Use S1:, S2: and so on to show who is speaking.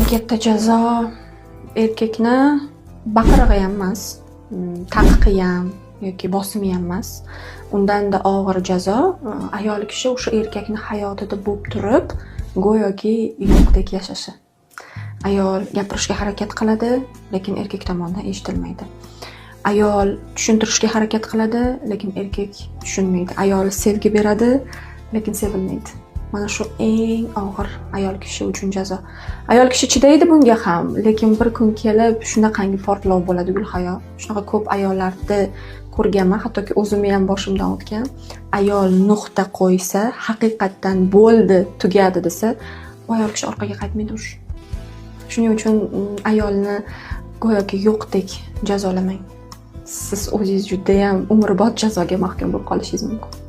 S1: katta jazo erkakni baqirig'i ham emas, taqiqi ham yoki bosimi ham emas. Undan-da og'ir jazo ayol kishi o'sha erkakni hayotida bo'lib turib, go'yoki yo'qdek yashashi. Ayol gapirishga harakat qiladi, lekin erkak tomonidan eshitilmaydi. Ayol tushuntirishga harakat qiladi, lekin erkak tushunmaydi. Ayol sevgi beradi, lekin sevilmaydi. Mana shu eng og'ir ayol kishi uchun jazo. Ayol kishi chidaydi bunga ham, lekin bir kun kelib shunaqangi portlov bo'ladi Gulhayo. Shunaqa ko'p ayollarni ko'rganman, hattoki o'zimni ham boshimdan o'tgan. Ayol nuqta qo'ysa, haqiqatdan bo'ldi, tugadi desa, bu ayol kishi orqaga qaytmaydi urush. Shuning uchun ayolni go'yoki yo'qdek jazolamang. Siz o'zingiz juda ham umrbod jazoga mahkum bo'lib qolishingiz mumkin.